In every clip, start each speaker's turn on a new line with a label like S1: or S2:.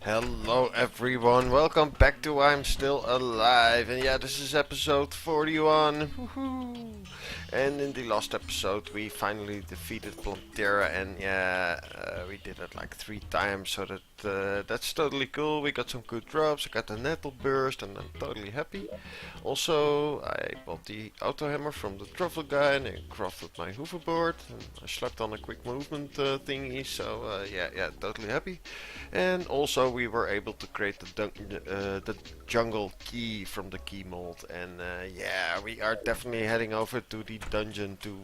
S1: Hello everyone, welcome back to I'm Still Alive. And yeah, this is episode 41. Woohoo! And in the last episode we finally defeated Plantera, and yeah, we did it like 3 times, so that's totally cool. We got some good drops, I got the nettle burst and I'm totally happy. Also, I bought the auto hammer from the truffle guy and I crafted my hoverboard. And I slapped on a quick movement thingy, so yeah, totally happy. And also we were able to create the jungle key from the key mold. And yeah, we are definitely heading over to the dungeon to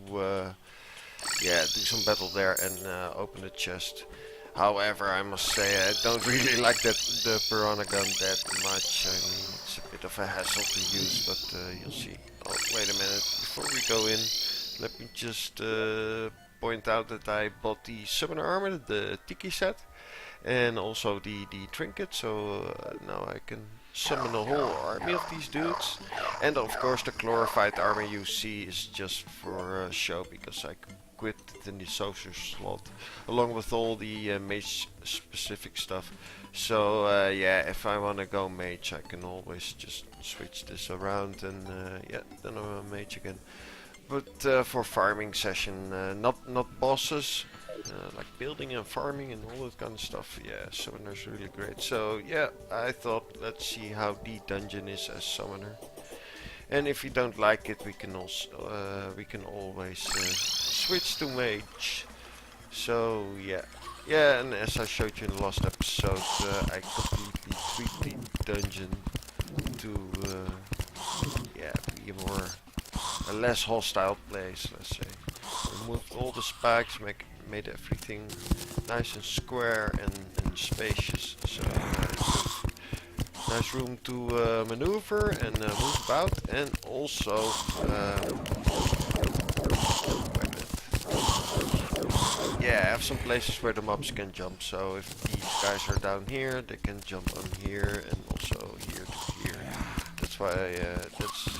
S1: yeah, do some battle there and open the chest. However, I must say I don't really like the piranha gun that much. I mean, it's a bit of a hassle to use, but you'll see. Oh, wait a minute. Before we go in, let me just point out that I bought the summoner armor, the Tiki set, and also the trinket, so now I can summon a whole army of these dudes. And of course the glorified armor you see is just for show, because I quit it in the social slot along with all the mage specific stuff. So yeah, if I wanna go mage I can always just switch this around and yeah, then I'm a mage again. But for farming session, not bosses, like building and farming and all that kind of stuff. Yeah, summoner's really great. So yeah, I thought let's see how the dungeon is as summoner. And if you don't like it, we can always switch to mage. So yeah, and as I showed you in the last episode, I completely tweaked the dungeon to yeah, be a less hostile place, let's say. Removed all the spikes, made everything nice and square and spacious. So nice room to maneuver and move about, and also yeah, have some places where the mobs can jump. So if these guys are down here, they can jump on here, and also here to here. That's why that's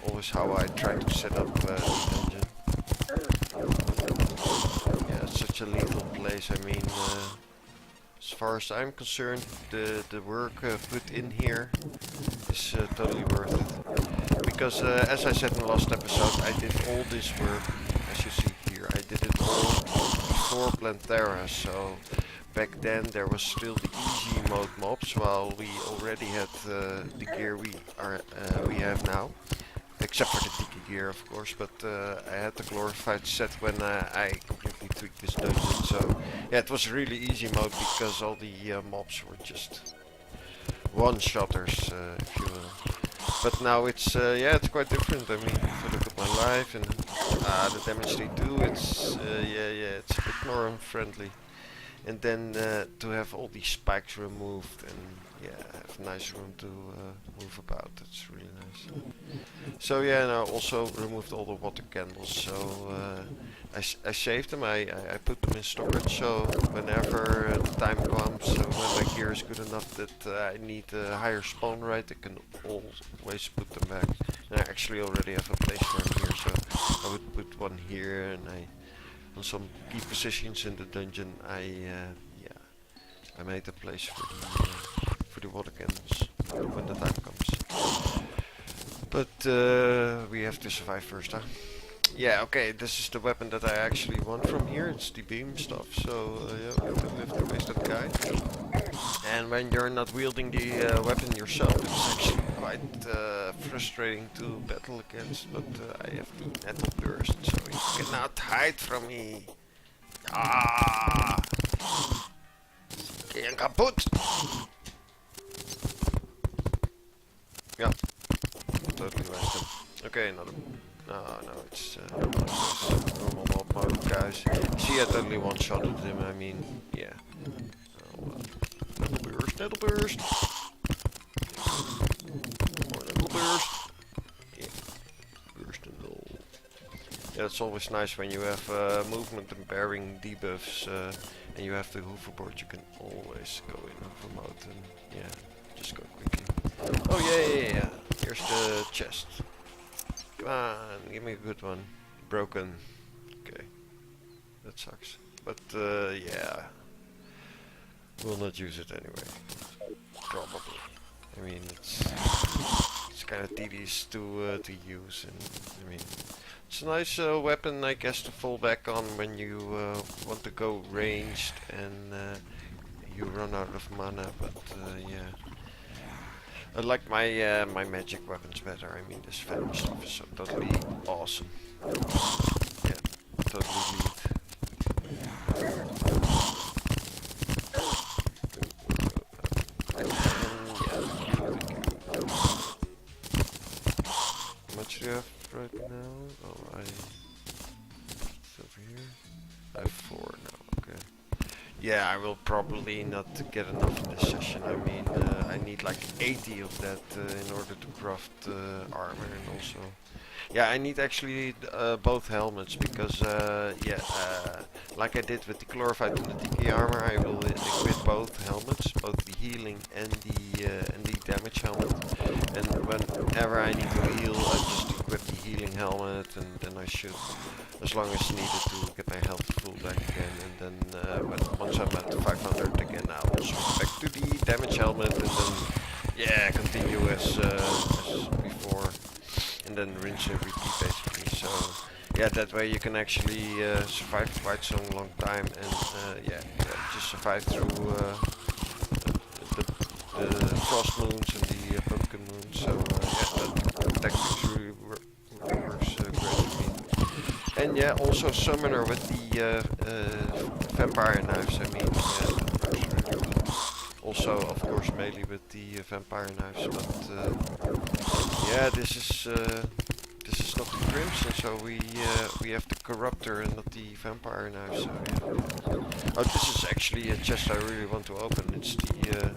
S1: always how I try to set up the dungeon. Yeah, it's such a lethal place. I mean, as far as I'm concerned, the work put in here is totally worth it. Because as I said in the last episode, I did all this work, as you see here, I did it all before Plantera. So back then there was still the easy mode mobs, while we already had the gear we have now. Except for the tiki gear, of course, but I had the glorified set when I completely tweaked this dungeon. So yeah, it was really easy mode because all the mobs were just one-shotters, if you will. But now it's yeah, it's quite different. I mean, if I look at my life and the damage they do, it's yeah, it's a bit more unfriendly. And then to have all these spikes removed and yeah, have a nice room to move about. That's really nice. So yeah, and I also removed all the water candles. So I saved them. I put them in storage. So whenever the time comes, when my gear is good enough that I need a higher spawn rate, I can always put them back. And I actually already have a place for them here. So I would put one here, and on some key positions in the dungeon, yeah, I made a place for the water candles when the time comes. But we have to survive first, huh? Yeah, okay, this is the weapon that I actually want from here. It's the beam stuff, so yeah, we have to waste that guy. And when you're not wielding the weapon yourself, it's actually quite frustrating to battle against. But I have the nettle burst, so you cannot hide from me. Ah! Yang kaput! Yeah, totally wasted. Okay, another. No, it's normal mob mode, guys. See, I totally one-shotted him. I mean, yeah. Nettle burst. More nettle burst. Yeah, burst and all. Yeah, it's always nice when you have movement and bearing debuffs, and you have the hoverboard. You can always go in hover mode and yeah, just go quickly. Oh yeah. Here's the chest. Come on, give me a good one. Broken. Okay, that sucks. But yeah, Will not use it anyway. Probably. I mean, it's kind of tedious to use, and I mean, it's a nice weapon, I guess, to fall back on when you want to go ranged and you run out of mana. But yeah, I like my my magic weapons better. I mean, this venom stuff is so totally awesome. Yeah, totally lead. How much do you have right now? Oh, it's over here. I have 4 now. Okay. Yeah, I will probably not get enough in this session. I mean, I need like 80 of that in order to craft armor, and also, yeah, I need actually both helmets because, yeah, like I did with the glorified and the tiki armor, I will equip both helmets, both the healing and the damage helmet. And whenever I need to heal, I just equip the healing helmet, and then I should, as long as needed, to get my health full back again. And then once I'm at 500 again, I'll switch back to the damage helmet, and then yeah, continue as before, and then rinse and repeat basically. So yeah, that way you can actually survive quite some long time, and yeah, just survive through the frost moons and the pumpkin moons. So yeah, that tactics really works great for me. And yeah, also summoner with the vampire knives. I mean, yeah, that works really good. Also, of course, melee with the vampire knives. But yeah, this is not the crimson, so we have the corruptor and not the vampire knives. So yeah. Oh, this is actually a chest I really want to open. It's the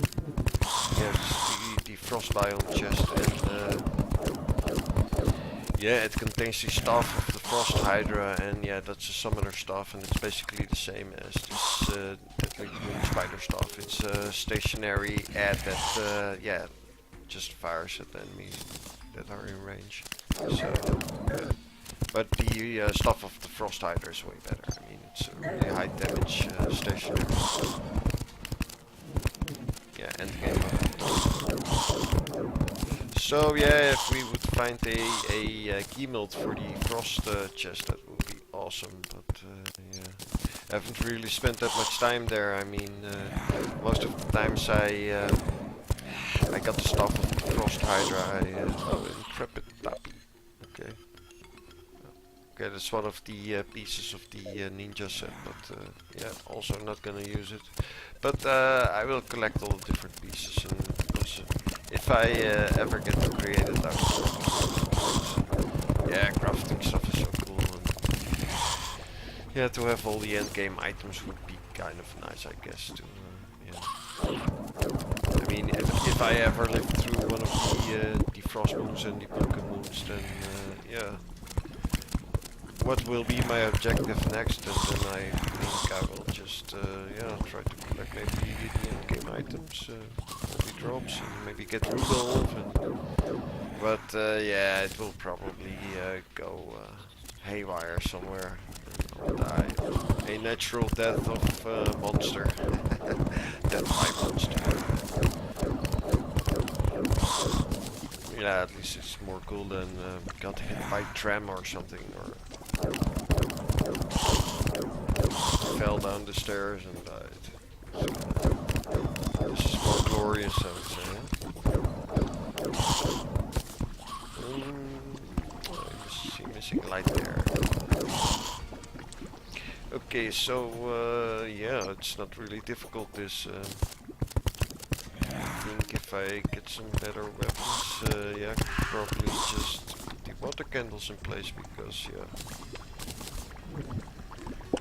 S1: yeah, it's the frost biome chest, and yeah, it contains the staff of the frost hydra, and yeah, that's a summoner staff, and it's basically the same as this deadly moon spider staff. It's a stationary ad that yeah, just fires at the enemies that are in range. So, but the stuff of the frost hydra is way better. I mean, it's a really high damage stationary. Yeah, end game. So yeah, if we would find a key melt for the frost chest, that would be awesome. But yeah, I haven't really spent that much time there. I mean, most of the times I got the stuff of the frost hydra. Oh, intrepid puppy. Okay. Okay, that's one of the pieces of the ninja set, but yeah, also not gonna use it. But I will collect all the different pieces, and also, if I ever get to create it, I will. Yeah, crafting stuff is so cool, and yeah, to have all the end game items would be kind of nice, I guess. To yeah. I mean, if I ever live through one of the frost moons and the pumpkin moons, then yeah. What will be my objective next, and then I think I will just yeah, try to collect maybe the end game items, maybe drops, and maybe get Rudolph, but yeah, it will probably go haywire somewhere, and I'll die a natural death of monster. Death by monster. Yeah, at least it's more cool than got hit by tram or something, or fell down the stairs and died. So, this is more glorious, I would say. I see missing light there. Okay, so yeah, it's not really difficult, this. I think if I get some better weapons, yeah, I could probably just put the water candles in place, because yeah,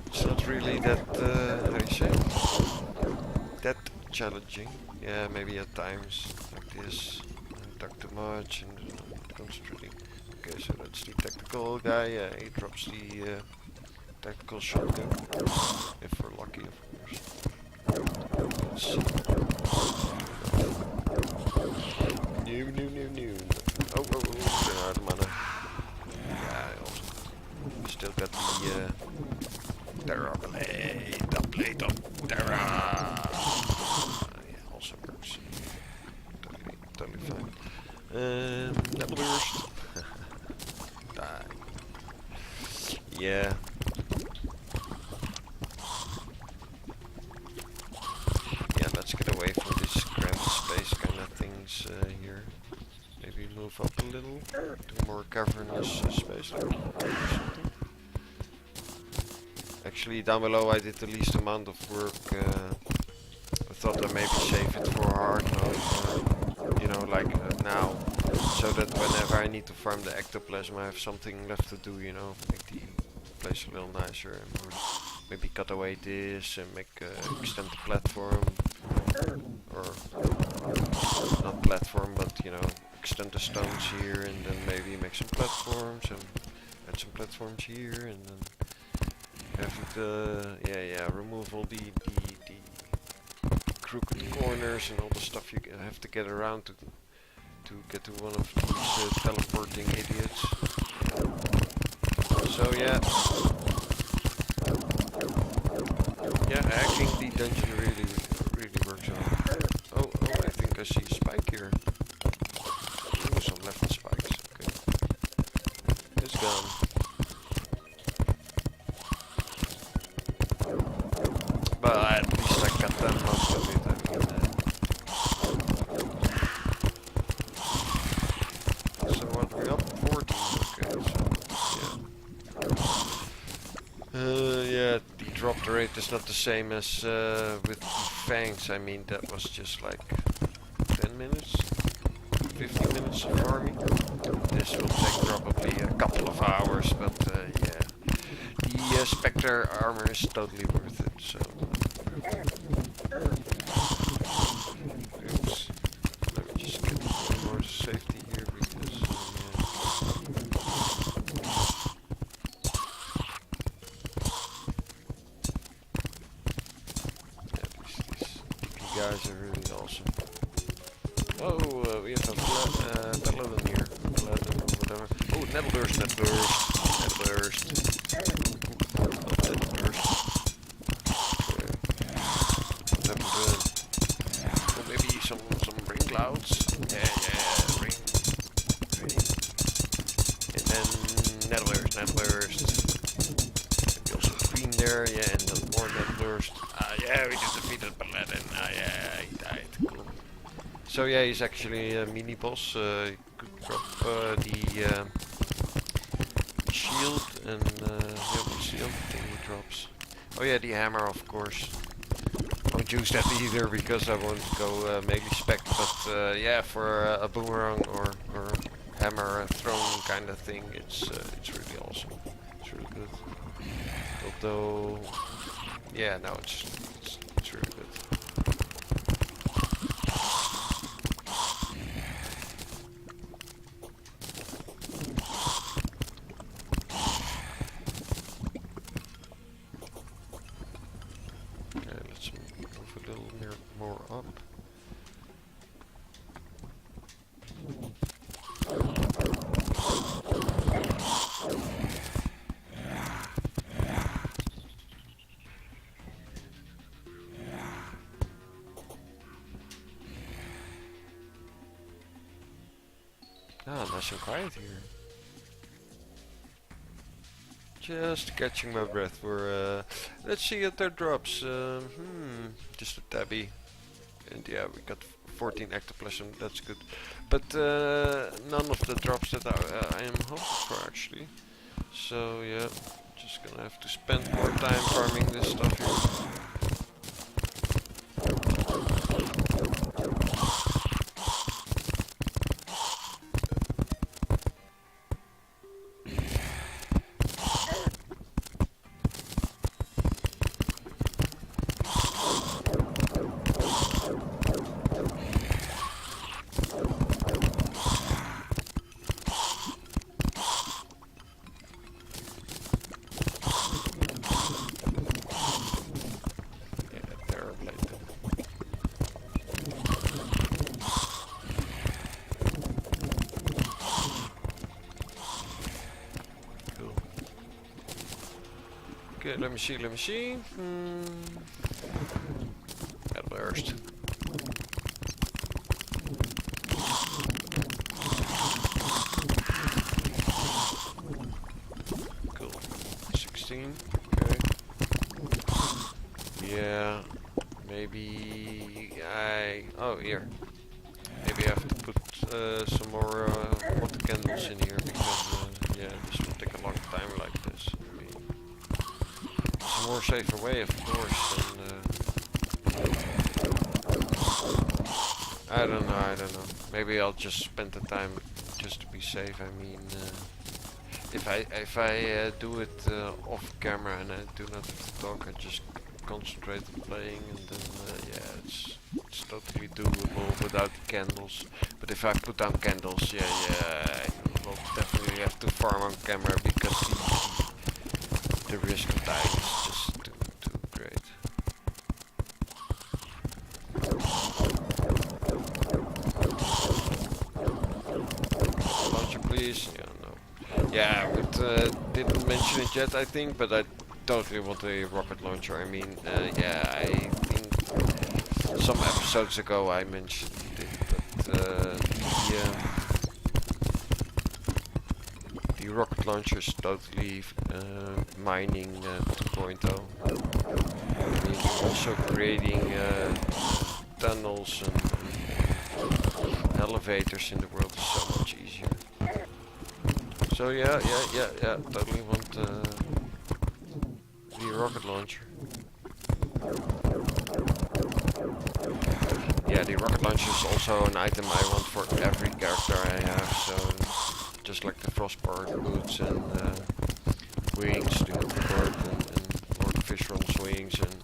S1: it's not really that, how do you say, that challenging. Yeah, maybe at times like this, I talk too much and not concentrating. Okay, so that's the tactical guy. Yeah, he drops the tactical shotgun, if we're lucky, of course. Let's see. New. Oh, they're out of mana. Yeah, I also still got the Terra blade, the blade of Terra. yeah. Yeah, let's get away from this cramped space kind of things here. Maybe move up a little to more cavernous space or something. Actually, down below I did the least amount of work. I thought I'd maybe save it for hard mode, you know, like now, so that whenever I need to farm the ectoplasm I have something left to do, you know, make the place a little nicer, and maybe cut away this and make extend the platform, or not platform, but you know, extend the stones here, and then maybe make some platforms and add some platforms here, and then have the remove all the crooked corners and all the stuff you have to get around to get to one of these teleporting idiots. So yeah, hacking the dungeon really works out. Oh, I think I see a spike here. Ooh, some left spikes. Okay, it's gone. But at least I got them most of it. So what we up? 14. Okay, so yeah, the drop rate is not the same as with the fangs. I mean, that was just like 10 minutes, 15 minutes of farming. This will take probably a couple of hours, but yeah, the Spectre armor is totally worth it. So. Oops. Let me just get more safety here because these DP guys are really awesome. Oh, we have a paladin here. Paladin or whatever. Oh, netherburst. Maybe some rain clouds. Yeah, rain. And then netherburst. Maybe also green there, yeah, and then more netherburst. Yeah, we just defeated Paladin. Yeah, he died. Cool. So yeah, he's actually a mini boss. You could drop the shield, and what's the other thing he drops? Oh yeah, the hammer, of course. Won't use that either because I won't go melee spec, but yeah, for a boomerang or hammer thrown kind of thing, it's really awesome. It's really good. Although, yeah, no, it's really good. More up. Nice and quiet here. Just catching my breath for let's see if there drops. Just a tabby. And yeah, we got 14 ectoplasm, that's good. But none of the drops that I am hoping for actually. So yeah, just gonna have to spend more time farming this stuff here. Okay, let me see. At first. Cool. oh, here. Maybe I have to put some more water candles in here because yeah, this will take a long time like this. I mean, it's a more safer way, of course. Than, I don't know. Maybe I'll just spend the time just to be safe. I mean, if I do it off camera and I do not have to talk, I just concentrate on playing, and then yeah, it's totally doable without the candles. But if I put down candles, yeah, I will definitely have to farm on camera because the risk of dying is just too great. Launcher, please. Yeah, no. Yeah, but didn't mention it yet, I think, but I totally want a rocket launcher. I mean, yeah, I think some episodes ago I mentioned it, but yeah, the rocket launcher is totally mining 2.0. I mean, also creating tunnels and elevators in the world is so much easier. So yeah, totally want the rocket launcher. Yeah, the rocket launcher is also an item I want for every character I have, so just like the frostbark boots and wings to hoverboard and Lord Fisherman's wings and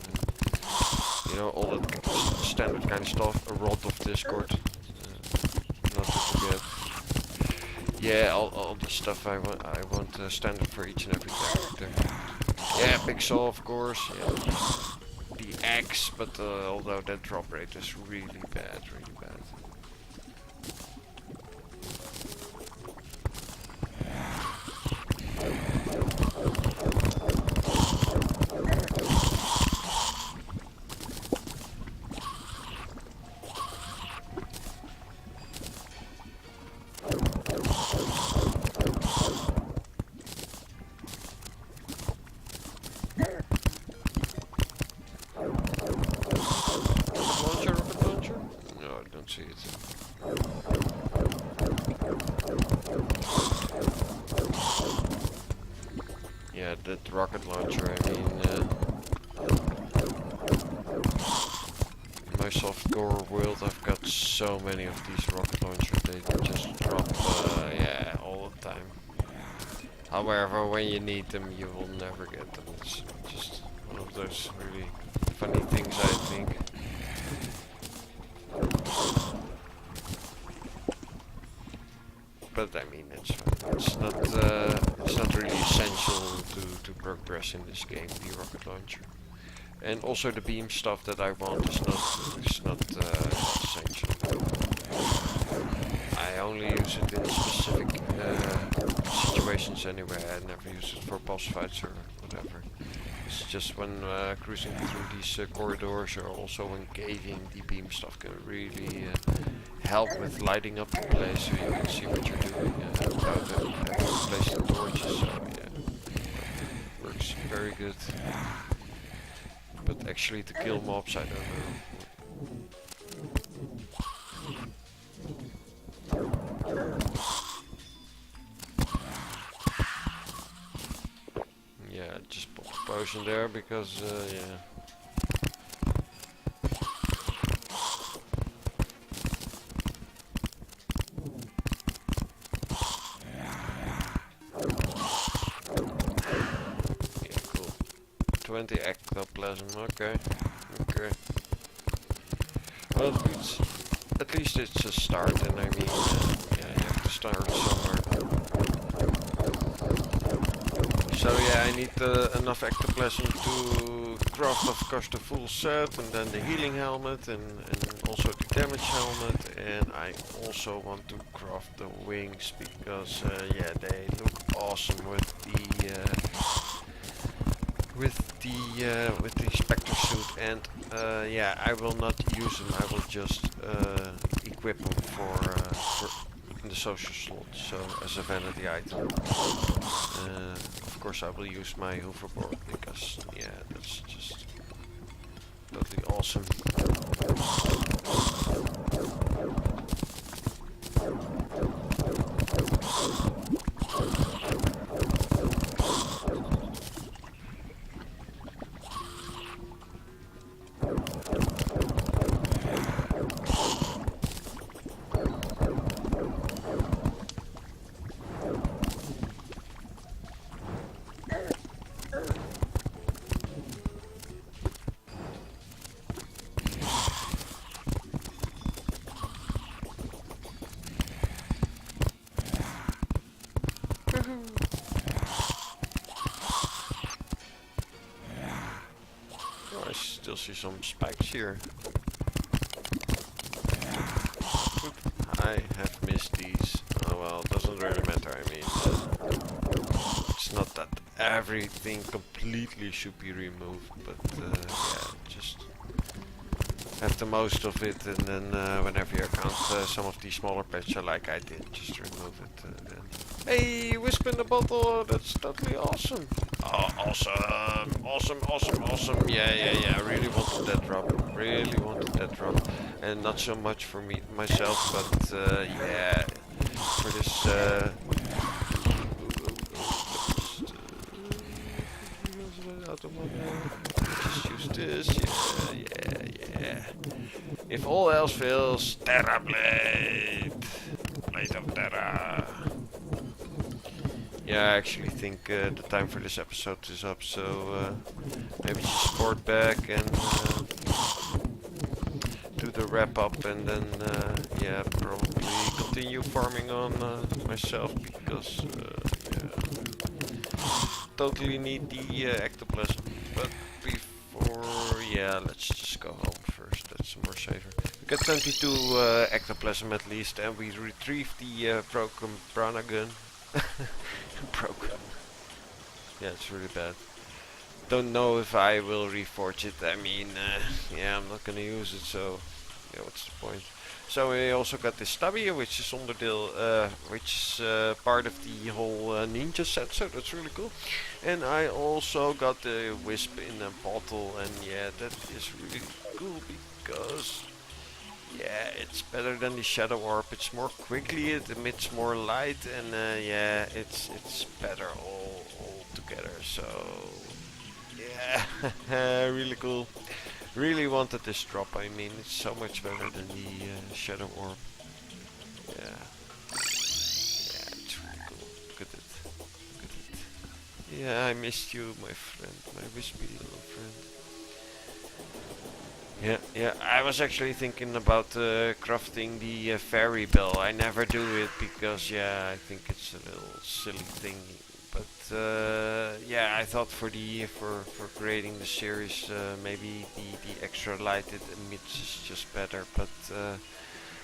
S1: you know, all that standard kind of stuff, a rod of Discord, not to forget. Yeah, all the stuff I want standard for each and every character. Yeah, big saw of course, yeah. The axe, but although that drop rate is really bad, Rocket launcher? No, I don't see it. Yeah, that rocket launcher, I mean, in my softcore world I've got so many of these rocket launchers, they just drop, yeah, all the time. However, when you need them, you will never get them. It's just one of those really funny things, I think. But I mean, it's fine. It's not really essential to progress in this game, the rocket launcher. And also the beam stuff that I want is not essential. I only use it in specific situations anyway. I never use it for boss fights or whatever. It's just when cruising through these corridors or also when caving, the beam stuff can really help with lighting up the place so you can see what you're doing without having to place the torches. So yeah, works very good. But actually to kill mobs, I don't know. Yeah, just pop a potion there because, yeah. Yeah, cool. 20 Ectoplasm, okay. Well, at least it's a start, and I mean, yeah, you have to start somewhere. So yeah, I need enough Ectoplasm to craft, of course, the full set, and then the healing helmet, and also the damage helmet, and I also want to craft the wings, because yeah, they look awesome with the Spectre suit, and yeah, I will not use them, I will just equip them for in the social slot, so as a vanity item. Of course I will use my hoverboard because yeah, that's just totally awesome. Oh, I still see some spikes here. I have missed these. Oh well, doesn't really matter. I mean, it's not that everything completely should be removed, but yeah, just have the most of it, and then whenever you encounter some of these smaller patches like I did, just remove it. Then. Hey, Wisp in the bottle, that's totally awesome. Oh, awesome, awesome, awesome, awesome. Yeah, yeah, yeah, I really wanted that drop, really wanted that drop. And not so much for me, myself, but yeah, for this, just use this, yeah, yeah. If all else fails, Terra Blade! Blade of Terra! Yeah, I actually think the time for this episode is up, so maybe just sport back and do the wrap up, and then yeah, probably continue farming on myself, because yeah, totally need the ectoplasm. But before, yeah, let's just go home first. That's more safer. We got 22 ectoplasm at least, and we retrieved the broken Brana gun. Broken. Yeah, it's really bad. Don't know if I will reforge it. I mean, yeah, I'm not gonna use it, so yeah, what's the point? So we also got this stubby, which is which is part of the whole ninja set, so that's really cool. And I also got the wisp in a bottle, and yeah, that is really cool because yeah, it's better than the shadow orb. It's more quickly, it emits more light, and yeah, it's better all together. So yeah, really cool. Really wanted this drop. I mean, it's so much better than the shadow orb. Yeah, yeah, it's really cool. Look at it. Look at it. Yeah, I missed you, my friend, my wispy little friend. Yeah, yeah, I was actually thinking about crafting the fairy bell. I never do it because, yeah, I think it's a little silly thing. But yeah, I thought for creating the series, maybe the extra light it emits is just better. But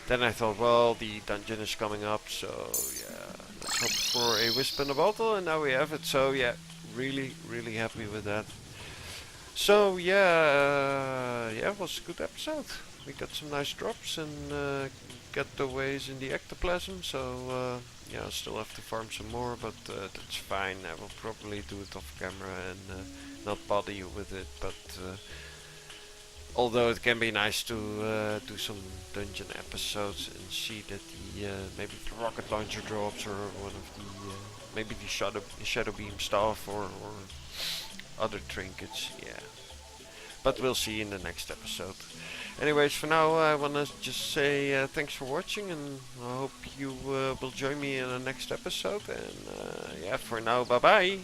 S1: then I thought, well, the dungeon is coming up, so yeah, let's hope for a wisp in a bottle, and now we have it. So yeah, really, really happy with that. So yeah, yeah, it was a good episode. We got some nice drops and got the ways in the ectoplasm. So yeah, I'll still have to farm some more, but that's fine. I will probably do it off camera and not bother you with it. But although it can be nice to do some dungeon episodes and see that the maybe the rocket launcher drops, or one of the maybe the shadow beam stuff, or other trinkets, yeah. But we'll see in the next episode. Anyways, for now I wanna just say thanks for watching, and I hope you will join me in the next episode. And yeah, for now, bye bye.